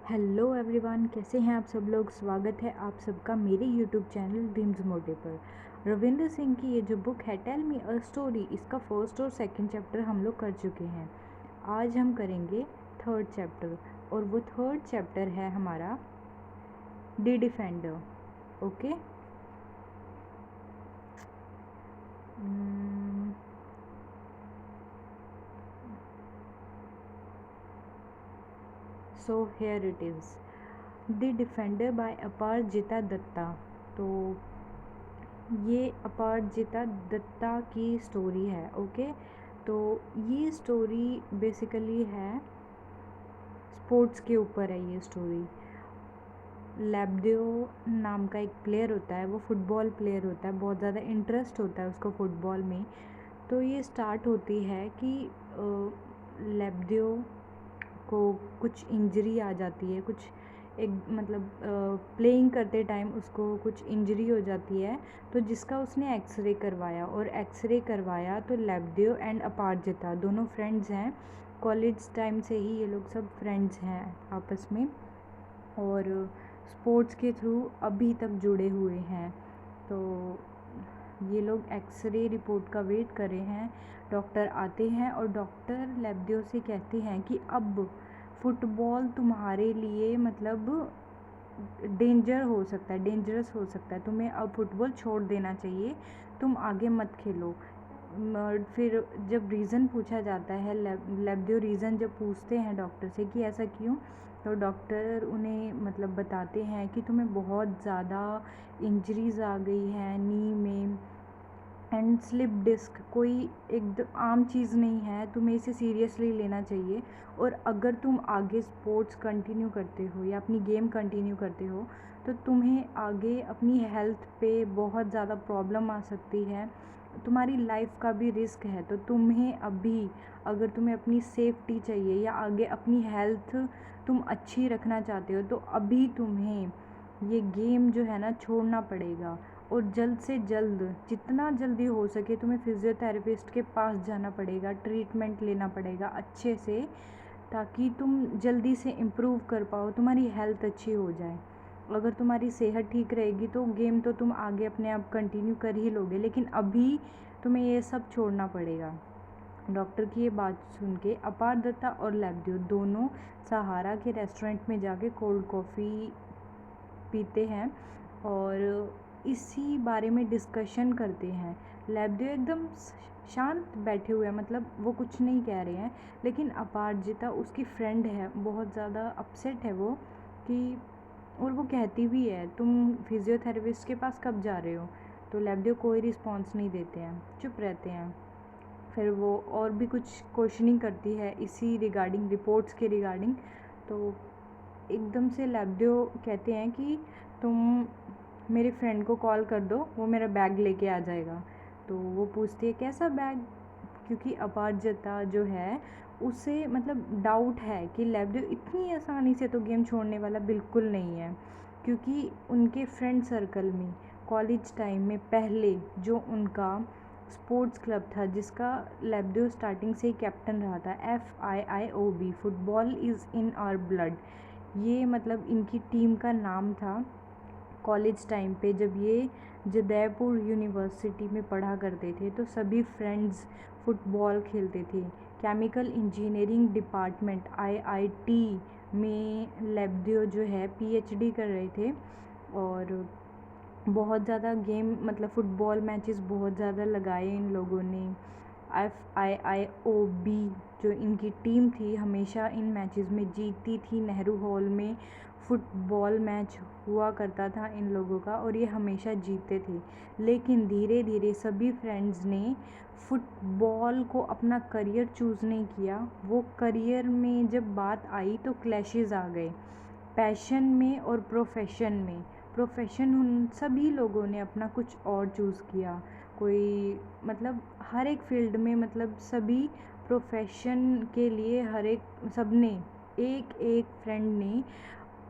Hello everyone, कैसे हैं आप सब लोग। स्वागत है आप सबका मेरे यूट्यूब चैनल ड्रीम्स मोटे पर। रविंद्र सिंह की ये जो बुक है टेल मी अ स्टोरी, इसका फर्स्ट और सेकंड चैप्टर हम लोग कर चुके हैं। आज हम करेंगे थर्ड चैप्टर, और वो थर्ड चैप्टर है हमारा the defender. Okay, so here it is the defender by Aparajita Dutta. तो ये अपारजिता दत्ता की स्टोरी है। ओके, तो ये स्टोरी बेसिकली है स्पोर्ट्स के ऊपर है। ये स्टोरी लेब्दियो नाम का एक प्लेयर होता है, वो फुटबॉल प्लेयर होता है, बहुत ज़्यादा इंटरेस्ट होता है उसको फुटबॉल में। तो ये स्टार्ट होती है कि लेब्दियो को कुछ इंजरी आ जाती है, कुछ एक मतलब प्लेइंग करते टाइम उसको कुछ इंजरी हो जाती है, तो जिसका उसने एक्सरे करवाया, और एक्सरे करवाया तो लेब्दियो एंड अपारजिता दोनों फ्रेंड्स हैं। कॉलेज टाइम से ही ये लोग सब फ्रेंड्स हैं आपस में, और स्पोर्ट्स के थ्रू अभी तक जुड़े हुए हैं। तो ये लोग एक्सरे रिपोर्ट का वेट कर रहे हैं। डॉक्टर आते हैं और डॉक्टर लेब्दियो से कहते हैं कि अब फुटबॉल तुम्हारे लिए मतलब डेंजरस हो सकता है, तुम्हें अब फुटबॉल छोड़ देना चाहिए, तुम आगे मत खेलो। फिर जब रीज़न पूछा जाता है, लेब्दियो रीज़न जब पूछते हैं डॉक्टर से कि ऐसा क्यों, तो डॉक्टर उन्हें मतलब बताते हैं कि तुम्हें बहुत ज़्यादा इंजरीज़ आ गई हैं नी में, एंड स्लिप डिस्क कोई एक आम चीज़ नहीं है, तुम्हें इसे सीरियसली लेना चाहिए। और अगर तुम आगे स्पोर्ट्स कंटिन्यू करते हो या अपनी गेम कंटिन्यू करते हो, तो तुम्हें आगे अपनी हेल्थ पे बहुत ज़्यादा प्रॉब्लम आ सकती है, तुम्हारी लाइफ का भी रिस्क है। तो तुम्हें अभी, अगर तुम्हें अपनी सेफ्टी चाहिए या आगे अपनी हेल्थ तुम अच्छी रखना चाहते हो, तो अभी तुम्हें ये गेम जो है ना छोड़ना पड़ेगा। और जल्द से जल्द, जितना जल्दी हो सके, तुम्हें फिज़ियोथेरेपिस्ट के पास जाना पड़ेगा, ट्रीटमेंट लेना पड़ेगा अच्छे से, ताकि तुम जल्दी से इम्प्रूव कर पाओ, तुम्हारी हेल्थ अच्छी हो जाए। अगर तुम्हारी सेहत ठीक रहेगी तो गेम तो तुम आगे अपने आप कंटिन्यू कर ही लोगे, लेकिन अभी तुम्हें ये सब छोड़ना पड़ेगा। डॉक्टर की ये बात सुन के अपार दत्ता और लेब्दियो दोनों सहारा के रेस्टोरेंट में जाके कोल्ड कॉफ़ी पीते हैं और इसी बारे में डिस्कशन करते हैं। लेब्दियो एकदम शांत बैठे हुए हैं, मतलब वो कुछ नहीं कह रहे हैं, लेकिन अपारजिता उसकी फ्रेंड है, बहुत ज़्यादा अपसेट है वो कि, और वो कहती भी है तुम फिज़ियोथेरेपिस्ट के पास कब जा रहे हो। तो लेब्दियो कोई रिस्पॉन्स नहीं देते हैं, चुप रहते हैं। फिर वो और भी कुछ क्वेश्चनिंग करती है इसी रिगार्डिंग, रिपोर्ट्स के रिगार्डिंग। तो एकदम से लेब्दियो कहते हैं कि तुम मेरे फ्रेंड को कॉल कर दो, वो मेरा बैग लेके आ जाएगा। तो वो पूछती है कैसा बैग, क्योंकि अपारजिता जो है उसे मतलब डाउट है कि लेब्दियो इतनी आसानी से तो गेम छोड़ने वाला बिल्कुल नहीं है, क्योंकि उनके फ्रेंड सर्कल में कॉलेज टाइम में पहले जो उनका स्पोर्ट्स क्लब था, जिसका लेब्दियो स्टार्टिंग से ही कैप्टन रहा था, FIIOB, football is in our blood, ये मतलब इनकी टीम का नाम था। कॉलेज टाइम पे जब ये जदयपुर यूनिवर्सिटी में पढ़ा करते थे, तो सभी फ्रेंड्स फुटबॉल खेलते थे। केमिकल इंजीनियरिंग डिपार्टमेंट IIT में लेब्दियो जो है PhD कर रहे थे, और बहुत ज़्यादा गेम मतलब फ़ुटबॉल मैचेस बहुत ज़्यादा लगाए इन लोगों ने। FIIOB जो इनकी टीम थी हमेशा इन मैचेस में जीतती थी। नेहरू हॉल में फ़ुटबॉल मैच हुआ करता था इन लोगों का, और ये हमेशा जीतते थे। लेकिन धीरे धीरे सभी फ्रेंड्स ने फ़ुटबॉल को अपना करियर चूज़ नहीं किया। वो करियर में जब बात आई तो क्लैशेस आ गए, पैशन में और प्रोफेशन में। प्रोफेशन उन सभी लोगों ने अपना कुछ और चूज़ किया, कोई मतलब हर एक फील्ड में, मतलब सभी प्रोफेशन के लिए हर एक, सब ने, एक एक फ्रेंड ने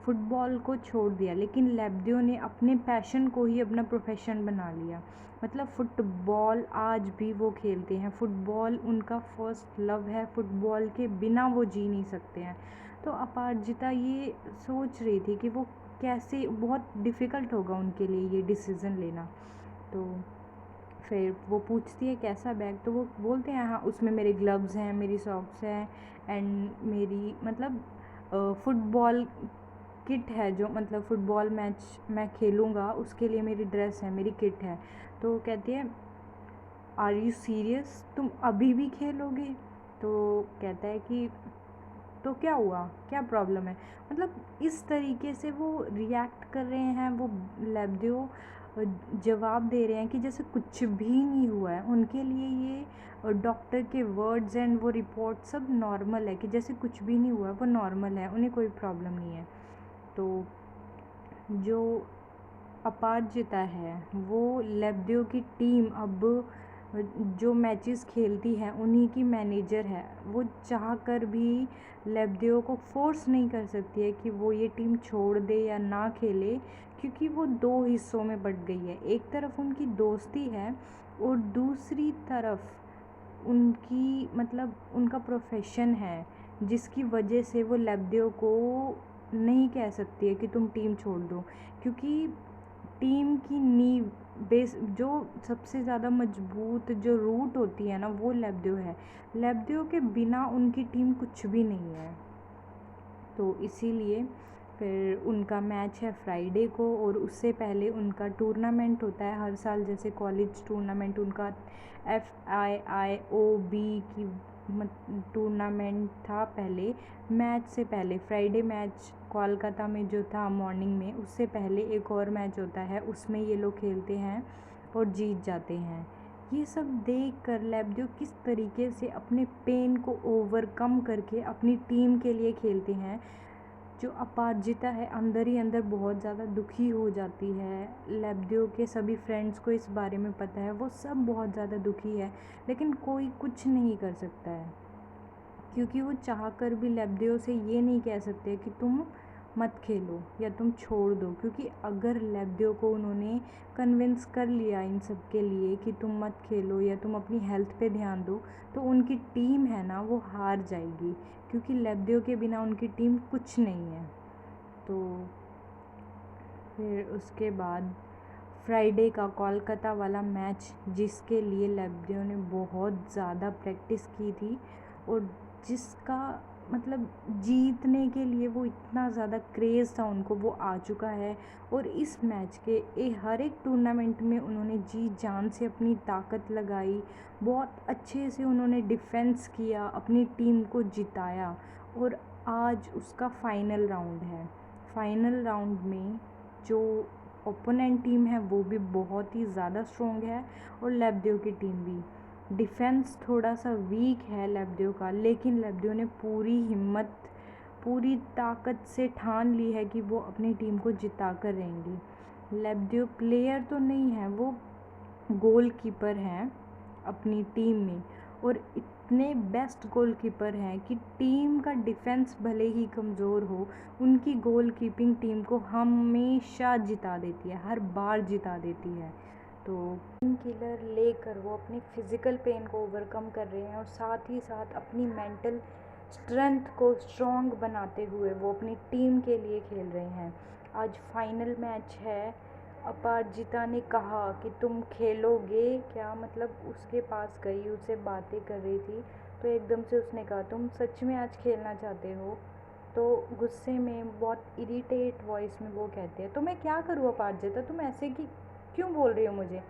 फुटबॉल को छोड़ दिया, लेकिन लेब्दियो ने अपने पैशन को ही अपना प्रोफेशन बना लिया। मतलब फ़ुटबॉल आज भी वो खेलते हैं, फ़ुटबॉल उनका फर्स्ट लव है, फ़ुटबॉल के बिना वो जी नहीं सकते हैं। तो अपारजिता ये सोच रही थी कि वो कैसे, बहुत डिफ़िकल्ट होगा उनके लिए ये डिसीज़न लेना। तो फिर वो पूछती है कैसा बैग, तो वो बोलते हैं हाँ उसमें मेरे ग्लव्स हैं, मेरी सॉक्स हैं, एंड मेरी मतलब फुटबॉल किट है, जो मतलब फुटबॉल मैच मैं खेलूँगा उसके लिए मेरी ड्रेस है, मेरी किट है। तो वो कहती है आर यू सीरियस, तुम अभी भी खेलोगे? तो कहता है कि तो क्या हुआ, क्या प्रॉब्लम है? मतलब इस तरीके से वो रिएक्ट कर रहे हैं, वो लेब्दियो जवाब दे रहे हैं कि जैसे कुछ भी नहीं हुआ है। उनके लिए ये डॉक्टर के वर्ड्स एंड वो रिपोर्ट सब नॉर्मल है, कि जैसे कुछ भी नहीं हुआ है, वो नॉर्मल है, उन्हें कोई प्रॉब्लम नहीं है। तो जो अपारजिता है वो लेब्दियो की टीम अब जो मैचेस खेलती है उन्हीं की मैनेजर है। वो चाह कर भी लेब्दियो को फोर्स नहीं कर सकती है कि वो ये टीम छोड़ दे या ना खेले, क्योंकि वो दो हिस्सों में बट गई है। एक तरफ उनकी दोस्ती है और दूसरी तरफ उनकी मतलब उनका प्रोफेशन है, जिसकी वजह से वो लेब्दियो को नहीं कह सकती है कि तुम टीम छोड़ दो, क्योंकि टीम की नींव बेस जो सबसे ज़्यादा मजबूत जो रूट होती है ना, वो लेब्दियो है। लेब्दियो के बिना उनकी टीम कुछ भी नहीं है। तो इसीलिए फिर उनका मैच है फ्राइडे को, और उससे पहले उनका टूर्नामेंट होता है हर साल, जैसे कॉलेज टूर्नामेंट उनका FIIOB की टूर्नामेंट था पहले। मैच से पहले फ्राइडे मैच कोलकाता में जो था मॉर्निंग में, उससे पहले एक और मैच होता है, उसमें ये लोग खेलते हैं और जीत जाते हैं। ये सब देख कर लेब्दियो किस तरीके से अपने पेन को ओवरकम करके अपनी टीम के लिए खेलते हैं। जो अपारजिता है अंदर ही अंदर बहुत ज़्यादा दुखी हो जाती है। लेब्दियो के सभी फ्रेंड्स को इस बारे में पता है, वो सब बहुत ज़्यादा दुखी है, लेकिन कोई कुछ नहीं कर सकता है, क्योंकि वो चाह कर भी लेब्दियो से ये नहीं कह सकते कि तुम मत खेलो या तुम छोड़ दो, क्योंकि अगर लेब्दियो को उन्होंने कन्विंस कर लिया इन सब के लिए कि तुम मत खेलो या तुम अपनी हेल्थ पे ध्यान दो, तो उनकी टीम है ना वो हार जाएगी, क्योंकि लेब्दियो के बिना उनकी टीम कुछ नहीं है। तो फिर उसके बाद फ्राइडे का कोलकाता वाला मैच, जिसके लिए लेब्दियो ने बहुत ज़्यादा प्रैक्टिस की थी और जिसका मतलब जीतने के लिए वो इतना ज़्यादा क्रेज़ था उनको, वो आ चुका है। और इस मैच के हर एक टूर्नामेंट में उन्होंने जी जान से अपनी ताकत लगाई, बहुत अच्छे से उन्होंने डिफेंस किया, अपनी टीम को जिताया, और आज उसका फाइनल राउंड है। फाइनल राउंड में जो ओपोनेंट टीम है वो भी बहुत ही ज़्यादा स्ट्रॉन्ग है, और लेब्दियो की टीम भी। डिफेंस थोड़ा सा वीक है लेब्दियो का, लेकिन लेब्दियो ने पूरी हिम्मत, पूरी ताकत से ठान ली है कि वो अपनी टीम को जिता कर रहेंगी। लेब्दियो प्लेयर तो नहीं है, वो गोलकीपर हैं अपनी टीम में, और इतने बेस्ट गोलकीपर हैं कि टीम का डिफेंस भले ही कमज़ोर हो, उनकी गोल कीपिंग टीम को हमेशा जिता देती है, हर बार जिता देती है। तो पेन किलर लेकर वो अपनी फ़िज़िकल पेन को ओवरकम कर रहे हैं, और साथ ही साथ अपनी मेंटल स्ट्रेंथ को स्ट्रॉन्ग बनाते हुए वो अपनी टीम के लिए खेल रहे हैं। आज फाइनल मैच है। अपारजिता ने कहा कि तुम खेलोगे क्या, मतलब उसके पास गई, उससे बातें कर रही थी, तो एकदम से उसने कहा तुम सच में आज खेलना चाहते हो? तो गुस्से में बहुत इरिटेट वॉइस में वो कहते हैं तो मैं क्या करूँ अपारजिता, तुम ऐसे कि क्यों बोल रही हो मुझे?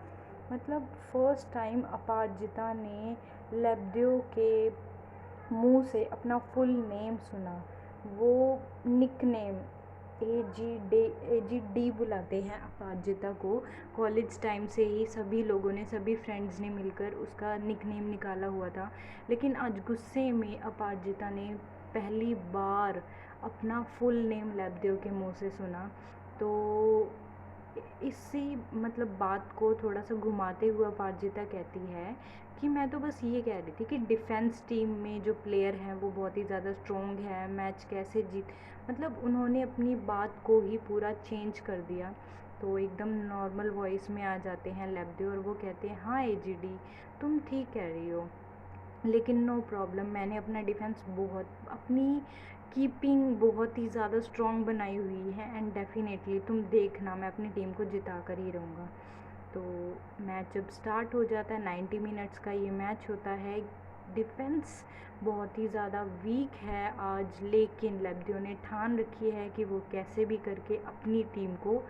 मतलब फर्स्ट टाइम अपारजिता ने लेब्दियो के मुंह से अपना फुल नेम सुना। वो निक नेम AGD बुलाते हैं अपारजिता को। कॉलेज टाइम से ही सभी लोगों ने, सभी फ्रेंड्स ने मिलकर उसका निक नेम निकाला हुआ था, लेकिन आज गुस्से में अपारजिता ने पहली बार अपना फुल नेम लेब्दियो के मुंह से सुना। तो इसी मतलब बात को थोड़ा सा घुमाते हुए अपारजिता कहती है कि मैं तो बस ये कह रही थी कि डिफेंस टीम में जो प्लेयर हैं वो बहुत ही ज़्यादा स्ट्रॉन्ग है, मैच कैसे जीत, मतलब उन्होंने अपनी बात को ही पूरा चेंज कर दिया। तो एकदम नॉर्मल वॉइस में आ जाते हैं लेब्दियो, और वो कहते हैं हाँ AGD तुम ठीक कह रही हो, लेकिन नो प्रॉब्लम, मैंने अपना डिफेंस बहुत, अपनी कीपिंग बहुत ही ज़्यादा स्ट्रॉन्ग बनाई हुई है एंड डेफिनेटली तुम देखना मैं अपनी टीम को जिता कर ही रहूँगा। तो मैच जब स्टार्ट हो जाता है 90 मिनट्स का ये मैच होता है। डिफेंस बहुत ही ज़्यादा वीक है आज, लेकिन लेब्दियो ने ठान रखी है कि वो कैसे भी करके अपनी टीम को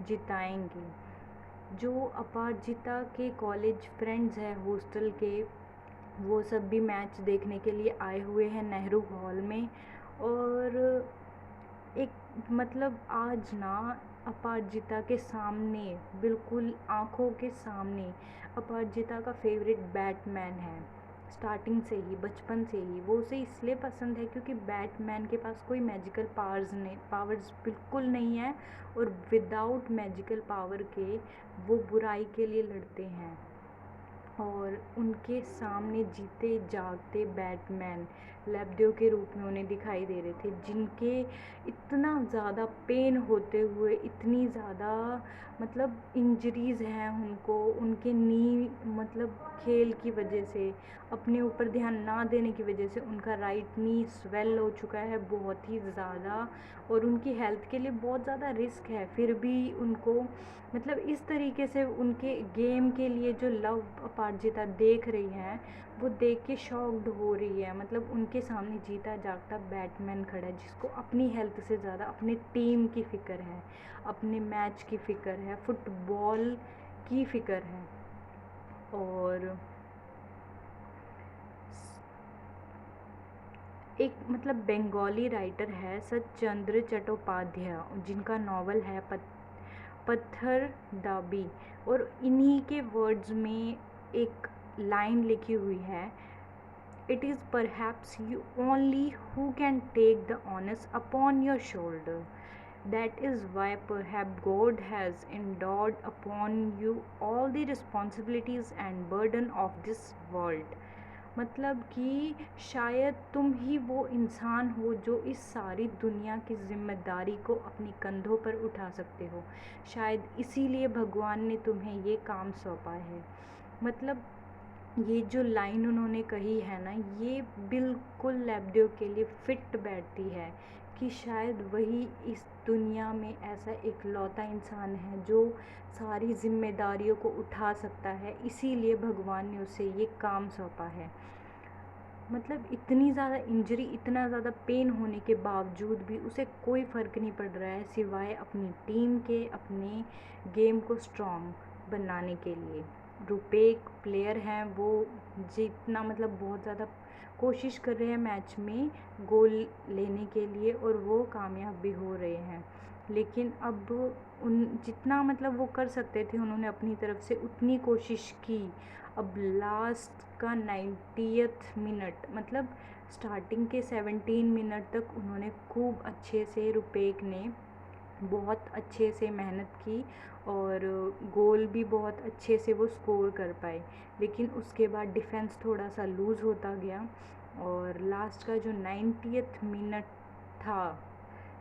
जिताएंगे। जो अपारजिता के कॉलेज फ्रेंड्स हैं हॉस्टल के, वो सब भी मैच देखने के लिए आए हुए हैं नेहरू हॉल में। और एक मतलब आज ना अपारजिता के सामने, बिल्कुल आँखों के सामने, अपारजिता का फेवरेट बैटमैन है। स्टार्टिंग से ही, बचपन से ही वो उसे इसलिए पसंद है क्योंकि बैटमैन के पास कोई मैजिकल पावर्स बिल्कुल नहीं है, और विदाउट मैजिकल पावर के वो बुराई के लिए लड़ते हैं। और उनके सामने जीते जागते बैटमैन लेब्दियो के रूप में उन्हें दिखाई दे रहे थे, जिनके इतना ज़्यादा पेन होते हुए, इतनी ज़्यादा मतलब इंजरीज़ हैं उनको, उनके नी मतलब खेल की वजह से, अपने ऊपर ध्यान ना देने की वजह से उनका राइट नी स्वेल हो चुका है बहुत ही ज़्यादा, और उनकी हेल्थ के लिए बहुत ज़्यादा रिस्क है। फिर भी उनको मतलब इस तरीके से उनके गेम के लिए जो लव अपारजिता देख रही हैं, वो देख के शॉक्ड हो रही है। मतलब उनके सामने जीता जागता बैटमैन खड़ा है, जिसको अपनी हेल्थ से ज़्यादा अपनी टीम की फ़िक्र है, अपने मैच की फ़िक्र है, फुटबॉल की फ़िक्र है। और एक मतलब बंगाली राइटर है सतचंद्र चट्टोपाध्याय, जिनका नावल है पत्थर दाबी, और इन्हीं के वर्ड्स में एक लाइन लिखी हुई है, it is perhaps you only who can take the onus upon your shoulder, that is why perhaps God has endowed upon you all the responsibilities and burden of this world. मतलब कि शायद तुम ही वो इंसान हो जो इस सारी दुनिया की ज़िम्मेदारी को अपने कंधों पर उठा सकते हो, शायद इसीलिए भगवान ने तुम्हें ये काम सौंपा है। मतलब ये जो लाइन उन्होंने कही है ना, ये बिल्कुल लेब्दियो के लिए फिट बैठती है कि शायद वही इस दुनिया में ऐसा एक लौता इंसान है जो सारी जिम्मेदारियों को उठा सकता है, इसीलिए भगवान ने उसे ये काम सौंपा है। मतलब इतनी ज़्यादा इंजरी, इतना ज़्यादा पेन होने के बावजूद भी उसे कोई फ़र्क नहीं पड़ रहा है सिवाय अपनी टीम के, अपने गेम को स्ट्रॉन्ग बनाने के लिए। रुपेक प्लेयर हैं, वो जितना मतलब बहुत ज़्यादा कोशिश कर रहे हैं मैच में गोल लेने के लिए, और वो कामयाब भी हो रहे हैं। लेकिन अब उन जितना मतलब वो कर सकते थे उन्होंने अपनी तरफ से उतनी कोशिश की। अब लास्ट का 90th मिनट, मतलब स्टार्टिंग के 17 मिनट तक उन्होंने खूब अच्छे से, रुपेक ने बहुत अच्छे से मेहनत की और गोल भी बहुत अच्छे से वो स्कोर कर पाए। लेकिन उसके बाद डिफेंस थोड़ा सा लूज़ होता गया, और लास्ट का जो 90th मिनट था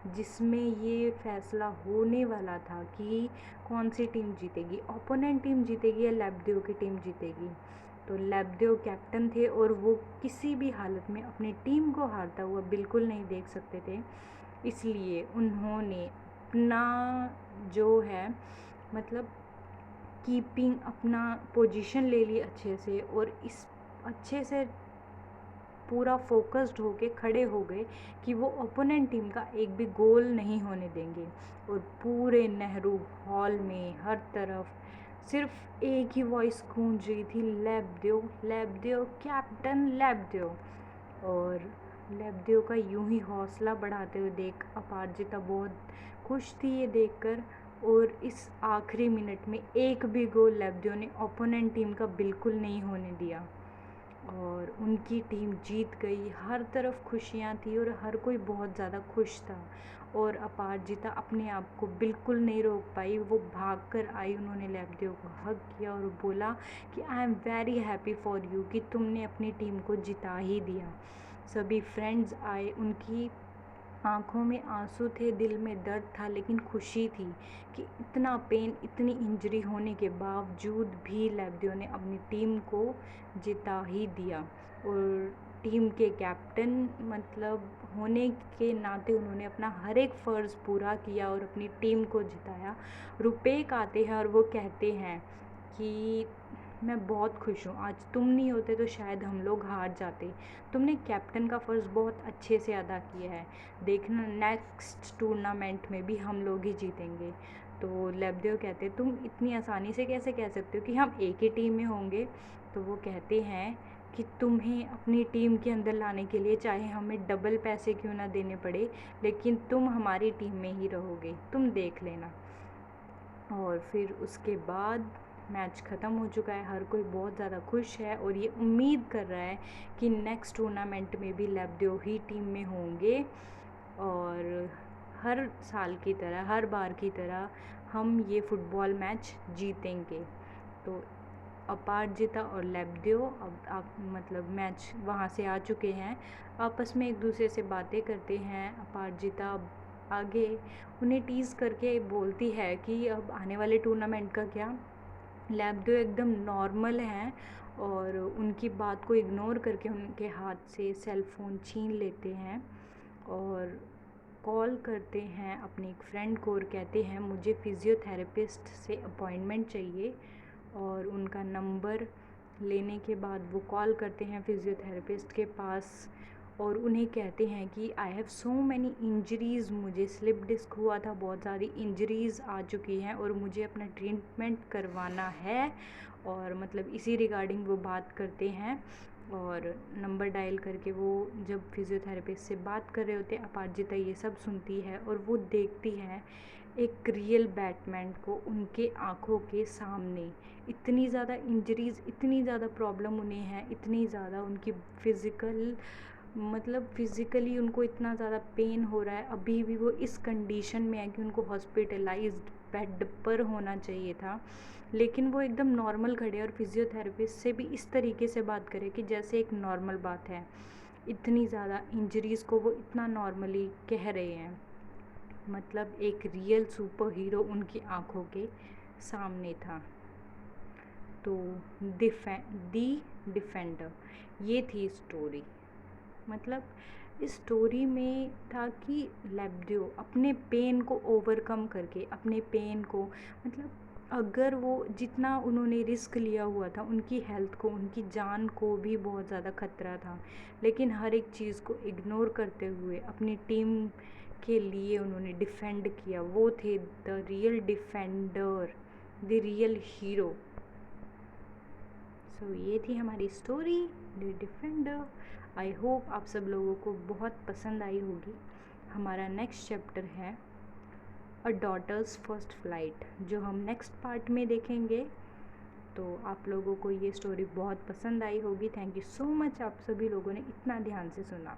जिसमें ये फैसला होने वाला था कि कौन सी टीम जीतेगी, ओपोनेंट टीम जीतेगी या लेब्दियो की टीम जीतेगी। तो लेब्दियो कैप्टन थे और वो किसी भी हालत में अपनी टीम को हारता हुआ बिल्कुल नहीं देख सकते थे, इसलिए उन्होंने अपना जो है मतलब कीपिंग, अपना पोजीशन ले ली अच्छे से, और इस अच्छे से पूरा फोकस्ड होके खड़े हो गए कि वो ओपोनेंट टीम का एक भी गोल नहीं होने देंगे। और पूरे नेहरू हॉल में हर तरफ सिर्फ एक ही वॉइस गूंज रही थी, लेब्दियो लेब्दियो कैप्टन लेब्दियो। और लेब्दियो का यूं ही हौसला बढ़ाते हुए देख अपारजिता बहुत खुश थी ये देखकर, और इस आखिरी मिनट में एक भी गोल लेब्दियो ने ओपोनेंट टीम का बिल्कुल नहीं होने दिया, और उनकी टीम जीत गई। हर तरफ खुशियाँ थी और हर कोई बहुत ज़्यादा खुश था, और अपारजिता अपने आप को बिल्कुल नहीं रोक पाई, वो भाग कर आई, उन्होंने लेब्दियो को हग किया और बोला कि I am very happy for you, कि तुमने अपनी टीम को जिता ही दिया। सभी फ्रेंड्स आए, उनकी आँखों में आंसू थे, दिल में दर्द था, लेकिन खुशी थी कि इतना पेन, इतनी इंजरी होने के बावजूद भी लेब्दियो ने अपनी टीम को जिता ही दिया। और टीम के कैप्टन मतलब होने के नाते उन्होंने अपना हर एक फ़र्ज़ पूरा किया और अपनी टीम को जिताया। रुपेक आते हैं और वो कहते हैं कि मैं बहुत खुश हूँ, आज तुम नहीं होते तो शायद हम लोग हार जाते। तुमने कैप्टन का फ़र्ज़ बहुत अच्छे से अदा किया है, देखना नेक्स्ट टूर्नामेंट में भी हम लोग ही जीतेंगे। तो लेब्देव कहते तुम इतनी आसानी से कैसे कह सकते हो कि हम एक ही टीम में होंगे। तो वो कहते हैं कि तुम्हें अपनी टीम के अंदर लाने के लिए चाहे हमें डबल पैसे क्यों ना देने पड़े, लेकिन तुम हमारी टीम में ही रहोगे, तुम देख लेना। और फिर उसके बाद मैच ख़त्म हो चुका है, हर कोई बहुत ज़्यादा खुश है और ये उम्मीद कर रहा है कि नेक्स्ट टूर्नामेंट में भी लेब्देव ही टीम में होंगे और हर साल की तरह, हर बार की तरह हम ये फ़ुटबॉल मैच जीतेंगे। तो अपारजिता और लेब्देव अब आप मतलब मैच वहाँ से आ चुके हैं, आपस में एक दूसरे से बातें करते हैं। अपारजिता आगे उन्हें टीज़ करके बोलती है कि अब आने वाले टूर्नामेंट का क्या। लेब्देव एकदम नॉर्मल हैं और उनकी बात को इग्नोर करके उनके हाथ से सेल फ़ोन छीन लेते हैं और कॉल करते हैं अपनी एक फ्रेंड को और कहते हैं मुझे फ़िज़ियोथेरेपिस्ट से अपॉइंटमेंट चाहिए। और उनका नंबर लेने के बाद वो कॉल करते हैं फ़िज़ियोथेरेपिस्ट के पास और उन्हें कहते हैं कि I have so many injuries, मुझे स्लिप डिस्क हुआ था, बहुत सारी इंजरीज़ आ चुकी हैं और मुझे अपना ट्रीटमेंट करवाना है। और मतलब इसी रिगार्डिंग वो बात करते हैं और नंबर डायल करके वो जब फ़िज़ियोथेरेपिस्ट से बात कर रहे होते हैं, अपारजिता ये सब सुनती है और वो देखती है एक रियल बैटमैन को उनके आँखों के सामने। इतनी ज़्यादा इंजरीज़, इतनी ज़्यादा प्रॉब्लम उन्हें है, इतनी ज़्यादा उनकी फ़िज़िकली उनको इतना ज़्यादा पेन हो रहा है, अभी भी वो इस कंडीशन में है कि उनको हॉस्पिटलाइज्ड बेड पर होना चाहिए था, लेकिन वो एकदम नॉर्मल खड़े और फ़िज़ियोथेरेपिस्ट से भी इस तरीके से बात करे कि जैसे एक नॉर्मल बात है। इतनी ज़्यादा इंजरीज़ को वो इतना नॉर्मली कह रहे हैं, मतलब एक रियल सुपर हीरो उनकी आँखों के सामने था। तो दी डिफेंडर, ये थी स्टोरी। मतलब इस स्टोरी में था कि लेब्देव अपने पेन को ओवरकम करके, अपने पेन को मतलब अगर वो जितना उन्होंने रिस्क लिया हुआ था, उनकी हेल्थ को, उनकी जान को भी बहुत ज़्यादा खतरा था, लेकिन हर एक चीज़ को इग्नोर करते हुए अपनी टीम के लिए उन्होंने डिफेंड किया। वो थे the real defender, the real hero. So ये थी हमारी story the defender. I hope आप सब लोगों को बहुत पसंद आई होगी। हमारा नेक्स्ट चैप्टर है अ डॉटर्स फर्स्ट फ्लाइट, जो हम नेक्स्ट पार्ट में देखेंगे। तो आप लोगों को ये स्टोरी बहुत पसंद आई होगी। थैंक यू सो मच, आप सभी लोगों ने इतना ध्यान से सुना।